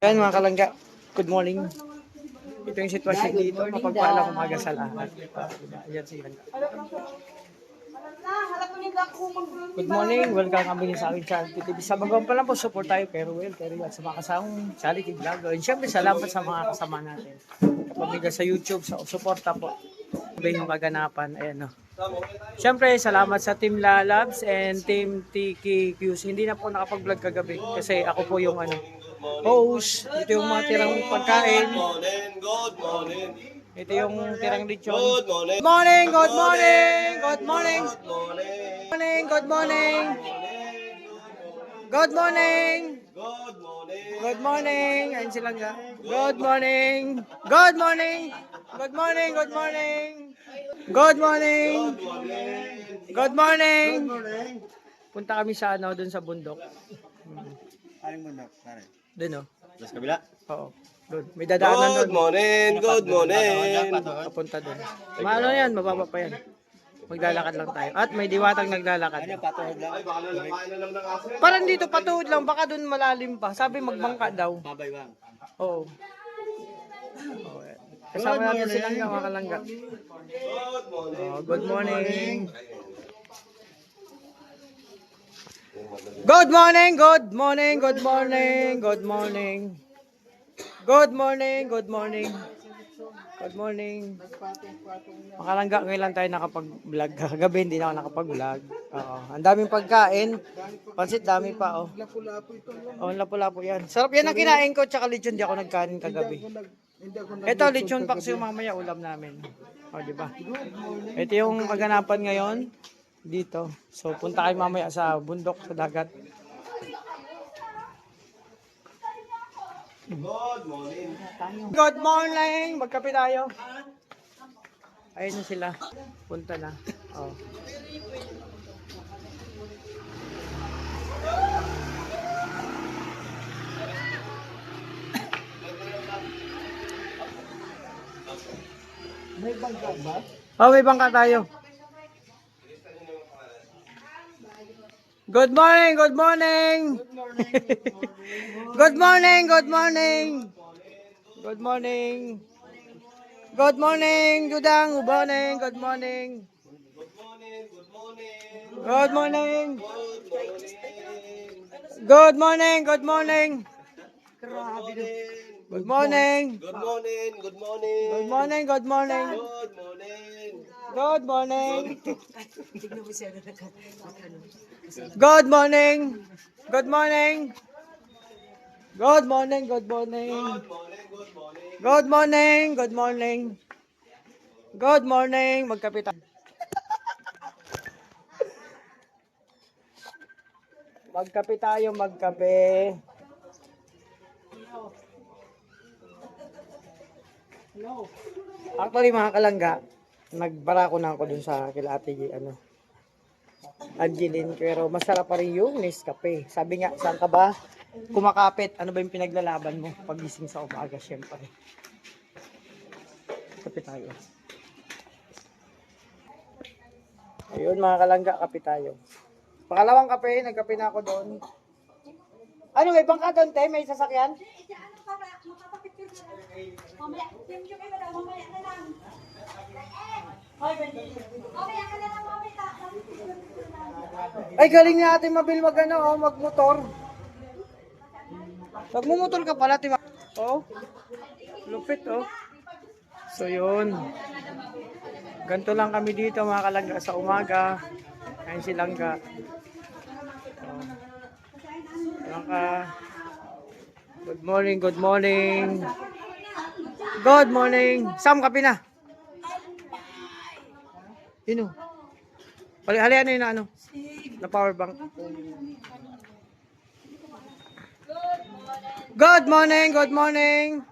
Ayan mga kalangga, good morning. Ito yung sitwasyon dito, mapagpalang umaga sa lahat. Ayan si Langga. Good morning, welcome kami sa aking channel TV. Sa bagong pa lang po, support tayo kay Ruel, kay Rio at sa mga kasamang Charity Vlog. And syempre, salamat sa mga kasama natin. Kapamilya sa YouTube, sa suporta po. Iba yung kaganapan, ayan o. Syempre, salamat sa Team Lalabs and Team TKQs. Hindi na po nakapag-vlog kagabi kasi ako po yung host. Ito yung mga tirang pagkain. Good morning. Ito yung tirang lechon. Good morning. Good morning, good morning, good morning. Good morning. Good morning. Good morning. Good morning. Good morning. Ayun sila nga. Good morning. Good morning. Good morning. Good morning. Good morning. Good morning. Punta kami sa doon sa bundok. Aling bundok, pare. Doon oh. Sa kabila. Oo. Doon. May dadaanan doon. Good morning. Good morning. Papunta doon. Maano yan, mababa pa yan. Maglalakad lang tayo. At may diwatang naglalakad. Patuhod lang. Ay, baka nalakain na lang ng aso. Parang dito patuhod lang, baka doon malalim pa. Sabi magbangka daw. Babay bang. Oo. Kasama natin silang mga kalangga. Good morning. Oh, good morning. Good morning, good morning, good morning, good morning. Good morning, good morning. Good morning. Makalangga, ngayon lang tayo nakapag-vlog. Kagabi hindi na ako nakapag-vlog. Oo. Ang daming pagkain. Pansit dami pa, oh. Oh, lapu-lapu yan. Sarap yan ang kinain ko, tsaka lechon. Di ako nagkanin kagabi. Ito, lechon paksiw mamaya ulam namin. O, di ba? Ito yung kaganapan ngayon dito. So, punta kayo mamaya sa bundok, sa dagat. Good morning. Good morning! Magkape tayo. Ayun na sila. Punta na. Oh. May bangka ba? Oh, may bangka tayo. Good morning, good morning. Good morning, good morning. Good morning. Good morning, Dudang. Good morning, good morning. Good morning. Good morning, good morning. Grabe. Good morning. Good morning. Good morning. Good morning, good morning. Good morning. Good morning. Good morning. Good morning. Good morning, good morning. Good morning, good morning. Good morning, magkapitan. Magkape tayo, magkape. Actually mga kalangga, nagbara ko na ako dun sa kila Ate Angeline, pero masarap pa rin yung Nescafe. Sabi nga, saan ka ba kumakapit? Ano ba yung pinaglalaban mo pagising sa umaga? Siyempre. Kape tayo. Ayun mga kalangga, kape tayo. Pangalawang kape, nagkape na ako doon. Ano, may bangka doon, te? May sasakyan? Ay, galing natin mabil magmotor. Magmumotor ka pala, tiba. Oh. Lupit, oh. So, yun. Ganito lang kami dito, mga kalangga, sa umaga. Ayun si Langga. Oh. Langga. Good morning, good morning. Good morning. Sam, kape na. Yun, oh. Halian na yun na na power bank. Good morning, good morning.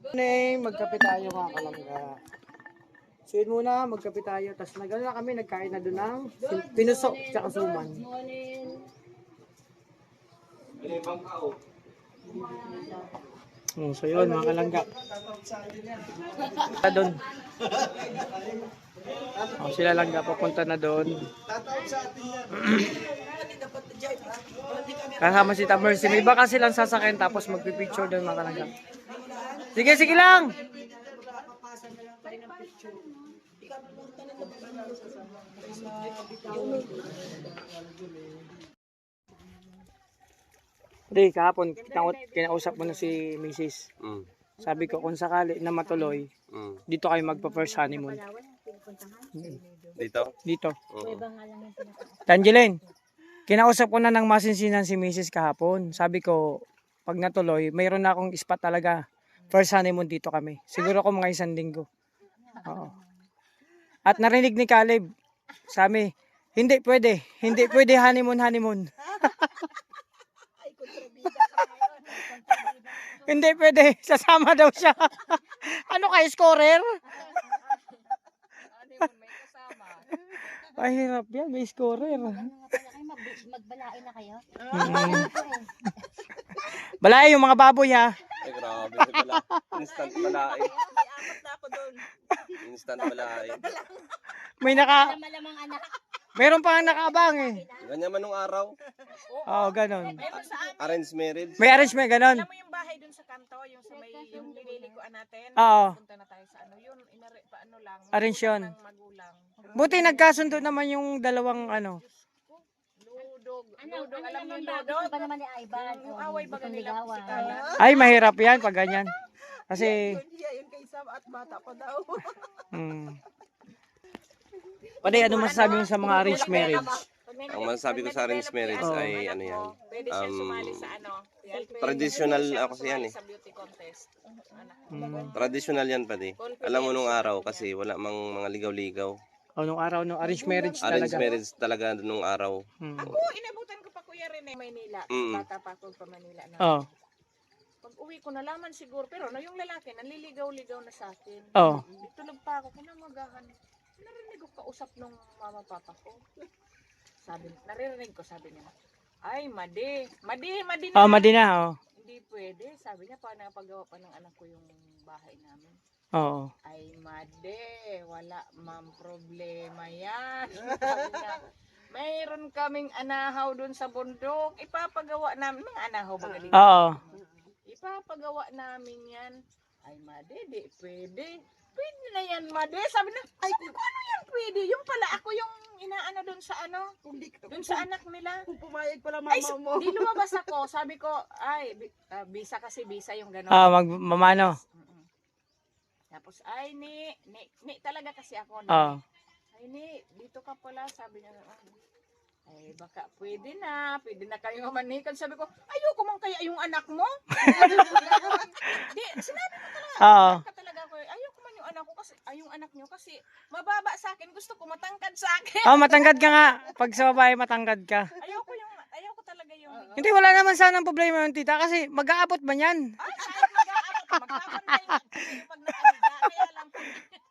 Good morning, magkape tayo mga kalangga. So yun muna, magkape tayo. Tapos na kami, nagkain na doon ng pinuso tsaka suman. So yun mga kalangga. Doon. Sila lang papunta na doon. Kasama si Mercy. May iba kasi lang sasakyan tapos magpipicture doon mga kalangga. Sige, sige lang! Hindi, kahapon, kinausap mo na si Mrs. Mm. Sabi ko, kung sakali na matuloy, Mm. dito kayo magpa-first honeymoon. Dito? Dito. Oo. Tangeline, kinausap ko na ng masinsinan si Mrs. kahapon. Sabi ko, pag natuloy, mayroon na akong spot talaga. First honeymoon dito kami. Siguro ko mga 1 linggo. Oo. At narinig ni Caleb, sabi, hindi pwede. Hindi pwede honeymoon. Hindi pwede. Sasama daw siya. Ano kayo, scorer? Ay, hirap yan. May scorer. Magbalain na kayo. Balay yung mga baboy ha. Ay, grabe. Wala. Instant malay. Instant malay. May Malamang anak. Meron pa nga nakaabang eh. Ganyan man nung araw. Oo, ganon. Arranged marriage. May arrangement, ganon. Alam mo yung bahay dun sa kanto, yung sa may yung nililiguan natin. Oo. Punta na tayo sa ano, yun paano lang. Arrange yun. Ng magulang. Buti nagkasundo naman yung dalawang ano. Ludog. Ano Ludog, alam mo naman yung ba? ludog? Gusto ba naman ni Ivan? Yung away baga Gustong nila ligawan. kusikalan. Ay, mahirap yan pag ganyan. Kasi, Yun kay Sam at bata pa daw. Pwede, ano masasabi mo sa mga arranged marriage? Ang masasabi ko sa arranged marriage Oo. ay ano yan. Pwede siya sumali sa ano. Traditional Pwede siya ako yan eh. sumali sa beauty contest. Traditional yan pati. Alam mo nung araw kasi wala mang mga ligaw-ligaw. O, nung araw, no, arranged marriage Arranged talaga. marriage talaga nung araw. Oo, inabutan ko pa kuya rin eh. Maynila. Mm. Bata pa ako pa Manila na. Oo. Pag uwi ko nalaman siguro. Pero no, yung lalaki, nanliligaw-ligaw na sa akin. Oo. Tulog pa ako, kinamagahan. Narinig ko kausap nung mama papa ko. Naririnig ko, sabi niya, ay, Madi na. Oo, Madina, oo. Hindi pwede. Sabi niya, paano paggawa pa ng anak ko yung bahay namin? Oo. Ay, Madi, wala mang problema yan. Sabi niya, mayroon kaming anahaw dun sa bundok. Ipapagawa namin, mga anahaw ba galing? Oo. Ipapagawa namin yan. Ay, Madi, di pwede. Pwede na yan, Madi. Sabi na, ay, kung ano yan pwede? Yung pala, ako yung inaano dun sa ano, dun sa anak nila. Kung pumayag pala Ay, mama mo. di lumabas ako. Sabi ko, ay, bisa kasi bisa yung gano'n. Mamano. Mm-mm. Tapos, ay, ni talaga kasi ako. Oo. Ay, ni, dito ka pala. Sabi niya, ay, baka pwede na kayo manikan. Sabi ko, ayoko man kaya yung anak mo. Di, sinabi ko talaga, Oo. ka talaga ako, ayoko man yung anak ko kasi, yung anak niyo kasi, mababa sa akin, gusto ko matangkad sa akin. Oh, matangkad ka nga. Pag sa babae, matangkad ka. Ayoko talaga yung, Hindi, wala naman sanang problema yung tita kasi mag-aabot ba yan? ay, kahit mag-aabot, magkakantay nga pag nakaliga, kaya lang,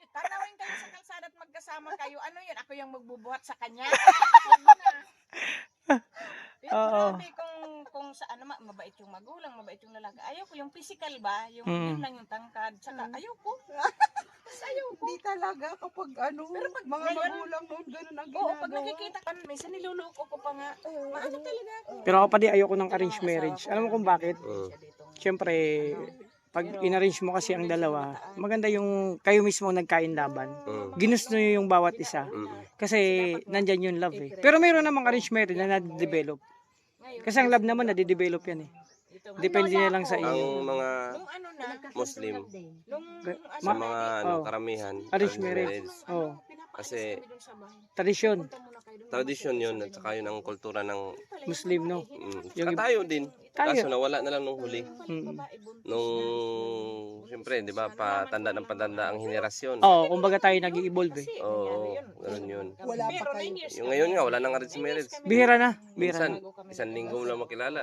tanawin kayo sa kalsada at magkasama kayo, ano yun, ako yung magbubuhat sa kanya. Huwag mo na. Pero Oo. grabe kung sa ano, mabait yung magulang, mabait yung lalaki. Ayoko yung physical ba, yung Mm. yun lang yung tangkad. Saka ayoko. Mas ayoko. Hindi talaga kapag ano, Pero pag mga ngayon- magulang noon, ganun ang Oo, ginagawa. pag nakikita ka, minsan niluluko ko pa nga. Maano talaga ako. Pero ako pa di ayoko ng arranged marriage. Alam mo kung bakit? Siyempre, pag in-arrange mo kasi ang dalawa, maganda yung kayo mismo nagkain laban. Ginusto nyo yung bawat isa. Kasi nandyan yung love eh. Pero mayroon namang arranged marriage na nade-develop. Kasi ang love naman nade-develop yan eh. Depende na lang sa Ang iyo. mga Nung ano na, Muslim, nung sa mga ano, Oh. karamihan, Arranged marriage. Oh, Kasi tradisyon. tradisyon yun at saka yun ang kultura ng Muslim, no? Saka tayo din. Tayo. Kaso nawala na lang nung huli. Mm. Nung, siyempre, di ba, patanda ng patanda ang henerasyon. Oo, kumbaga tayo nag-i-evolve eh. Oo, ganun yun. Wala pa kayo. Yung ngayon nga, wala nang arranged marriage. Bihira na. Bihira Minsan, na. isang linggo mo lang makilala.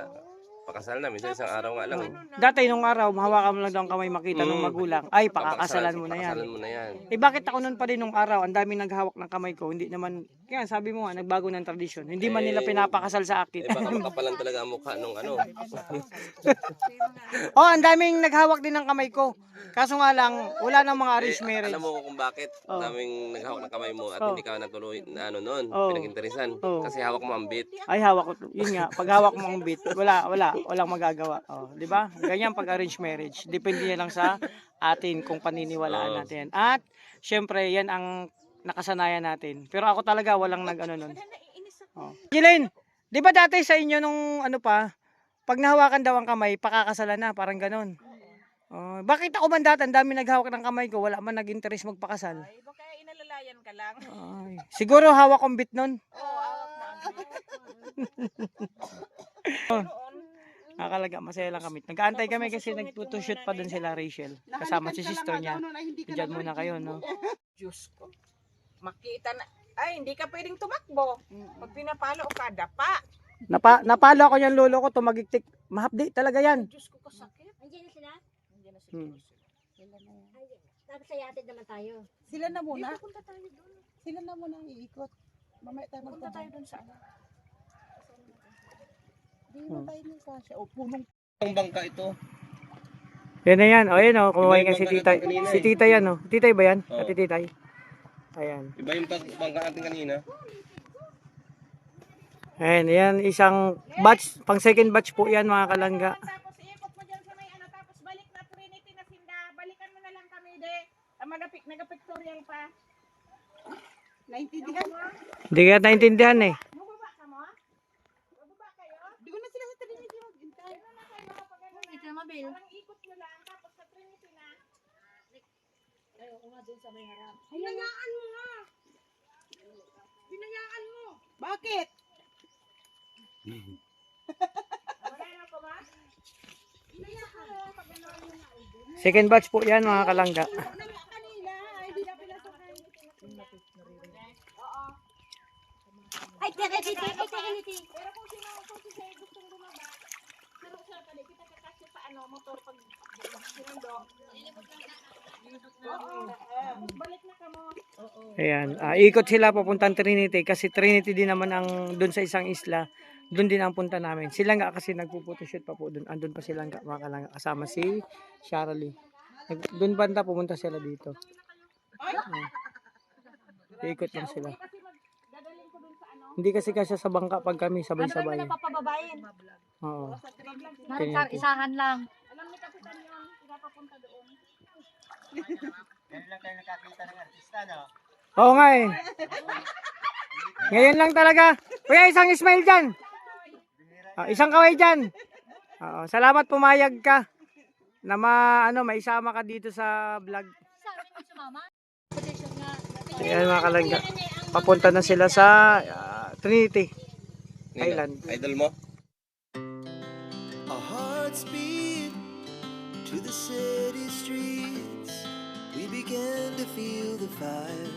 Pakasal na, minsan isang araw nga lang. Dati nung araw, mahawakan mo lang daw ang kamay makita ng magulang. Ay, pakakasalan mo na yan. Pakakasalan mo na yan. Eh bakit ako nun pa rin nung araw, ang daming naghahawak ng kamay ko, hindi naman, kaya sabi mo nga, nagbago ng tradisyon. Hindi man nila pinapakasal sa Eh akin. baka makapalan talaga ang mukha nung ano. Oh, ang daming naghawak din ng kamay ko. Kaso nga lang, wala nang mga arranged marriage. Alam mo kung bakit Oh. daming naghawak ng kamay mo at Oh. hindi ka natuloy na ano noon, Oh. pinag-interesan. Oh. Kasi hawak mo ang bit. Ay, hawak ko. Yun nga, pag hawak mo ang bit, walang magagawa. Oh, di ba? Ganyan pag arranged marriage. Depende yan lang sa atin kung paniniwalaan natin. At, syempre, yan ang nakasanayan natin. Pero ako talaga, walang nag-ano nun. Oh. Jelaine, di ba dati sa inyo nung ano pa, pag nahawakan daw ang kamay, pakakasalan na, parang ganon. Oh, bakit ako man dati, ang dami naghawak ng kamay ko, wala man nag-interest magpakasal. Ay, baka inalalayan ka lang. Ay, siguro hawak kong bit nun. Oo, awak na ang Nakakalaga, masaya lang kami. Nag-aantay kami kasi nagputoshoot pa dun sila Rachel. Kasama si sister niya. Diyan muna kayo, no? Diyos ko. Makita na. Ay, hindi ka pwedeng tumakbo. Pag pinapalo ka, dapa. Napalo ako yung lolo ko, tumagiktik. Mahapdi talaga yan. Diyos ko, kasakit. Andiyan na sila? Nandiyan na si Hmm. Sila na yan. Tapos sa yatid naman tayo. Sila na muna. Dito, punta tayo doon. Sila na muna ang iikot. Mamaya tayo Punta tayo doon sa ano. Hindi na tayo ng kasya. O punong. Ang bangka ito. Yan na yan. O, yan o. Kumuha nga si Iba yung titay. bangka natin kanina Si titay yan, o. Titay ba yan? Oo. Ati titay. Ayan. Iba yung bangka natin kanina. Ayan, yan. Isang batch. Pang second batch po yan, mga kalangga. Tapos iikot mo dyan sa may ano. Tapos balik na Trinity na Sinda. Balikan mo na lang kami, de. Nagapictorial pa. Naintindihan? Hindi ka naintindihan eh. Mababa ka mo? Mababa kayo? Hindi ko na sila sa Trinity maghintay. Ano na kayo mga pag-ano na? Ito naman, Bill. Parang ikot nyo lang. Tapos sa Trinity na. Ayoko nga dun sa may harap. Binayaan mo nga. Binayaan mo. Bakit? Wala na ko ba? Second batch po yan, mga kalangga. Kanina, ay di na pinasakay. Ay, Trinity! Ay, Trinity! Pero kung siya gustong bumaba, pero siya pala, kita kakasya sa ano, motor pag sinundo. Tapos balik na ka mo. Ayan. Ikot sila papuntang Trinity kasi Trinity din naman ang doon sa isang isla. Doon din ang punta namin. Sila nga kasi nagpo-photoshoot pa po doon. Andun pa sila nga, mga kalangga. Kasama si Charlie. Doon banda pumunta sila dito. Ikot lang sila. Dadalhin ko dun sa ano. Hindi kasi sa bangka pag kami Ano naman sabay-sabay. napapababayin? Oo. Parang isahan lang. Alam ni Kapitan yun, pinapapunta doon. Oo nga eh. Ngayon lang talaga. Kuya, isang smile dyan. Isang kaway dyan. Oo, salamat pumayag ka na maisama ka dito sa vlog. Sabi mo sumama? Protection nga. Ayan, mga kalangga. Papunta na sila sa Trinity Island. Idol mo? Our hearts beat to the city streets. We began to feel the fire.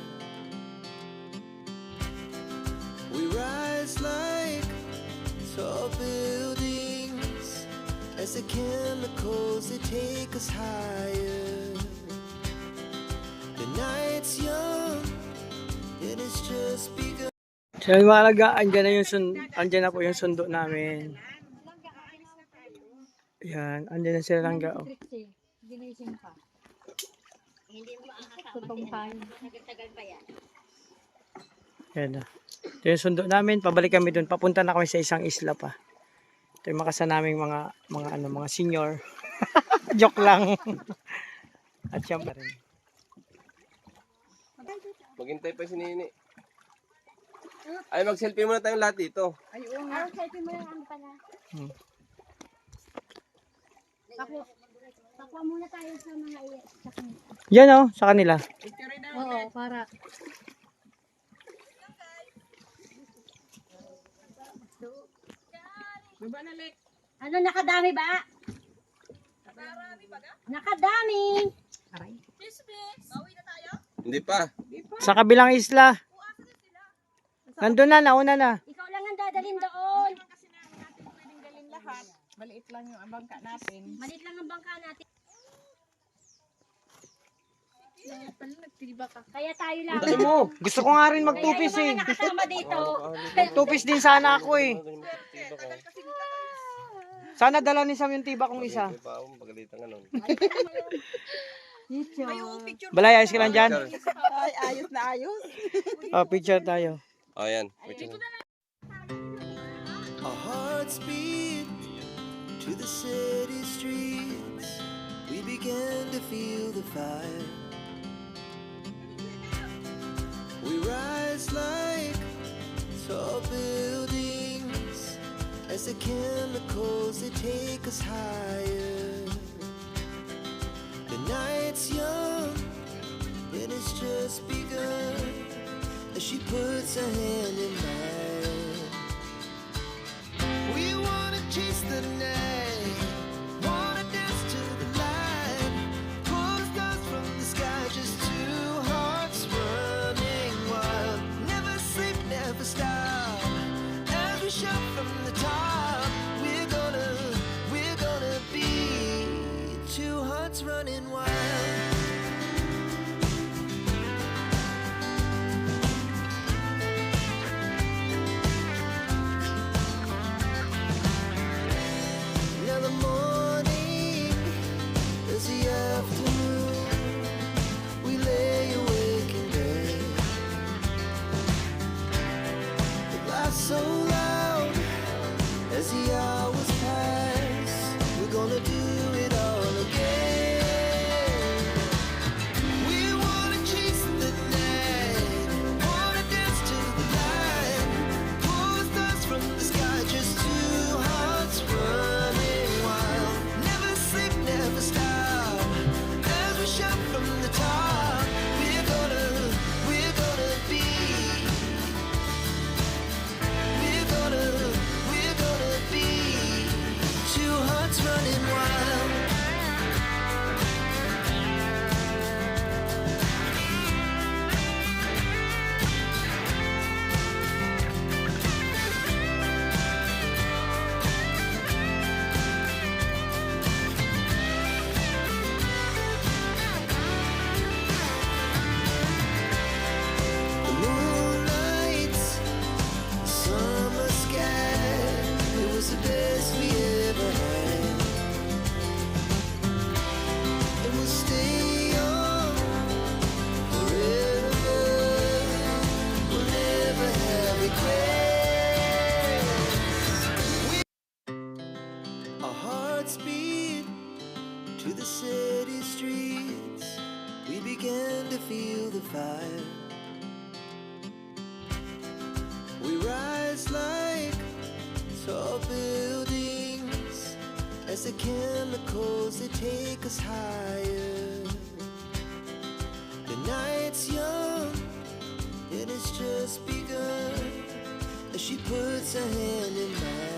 We rise like tall buildings as the chemicals they take us higher. The night's young and it's just begun. So yung mga kalangga, andyan na po yung sundo namin. Yan, andyan na sila langga. Oh. Ginising pa. Hindi mo makakasama. Tutong tayo. Tagal pa yan. Yan na. Ito yung sundo namin, pabalik kami doon. Papunta na kami sa isang isla pa. Ito yung makasa naming mga senior. Joke lang. At siya pa rin. Maghintay pa si Nini. Ay, mag-selfie muna tayong lahat dito. Ayun nga. Selfie mo yung ano pala. Pakuha muna tayo sa mga sa kanila. Yan oh, sa kanila. Oo, para. Baba na, Lek. Ano, nakadami ba? Nakadami! Aray. Hindi pa. Sa kabilang isla. Nandun na, nauna na. Ikaw lang ang dadalhin doon. Kasi natin pwedeng galin lahat. Maliit lang yung bangka natin. Malit lang ang bangka natin. Kaya tayo lang. Ano mo? Gusto ko nga rin Kaya magtupis yung eh. mga nakasama dito. Tupis din sana ako eh. Sana dala ni Sam yung tiba kong isa. May paong pagalitan nga nun. Balay, ayos ka lang dyan? Ay, ayos na ayos. Oh, picture tayo. Oh, yan. Wait lang. Our hearts beat to the city streets. We began to feel the fire. We rise like tall buildings as the chemicals they take us higher. The night's young and it's just begun as she puts her hand in mine. We wanna chase the night, wanna dance to the light, pull the stars from the sky, just two hearts running wild. Never sleep, never stop, as we shout from the top. We're gonna be two hearts running wild. Now the morning is the afternoon. We lay awake in bed. The laughs so loud as the hours pass. We're gonna do it all again. We wanna chase the night, wanna dance to the light, pull the stars from the sky, just two hearts running wild. Never sleep, never stop, as we shout from the top. We're gonna be, we're gonna be two hearts running wild. The moonlight, summer sky, it was the best we ever had. And we'll stay on forever. We'll never have regrets. Our hearts beat to the city streets. We began to feel the fire. We rise like tall buildings as the chemicals they take us higher. The night's young and it's just begun as she puts her hand in mine.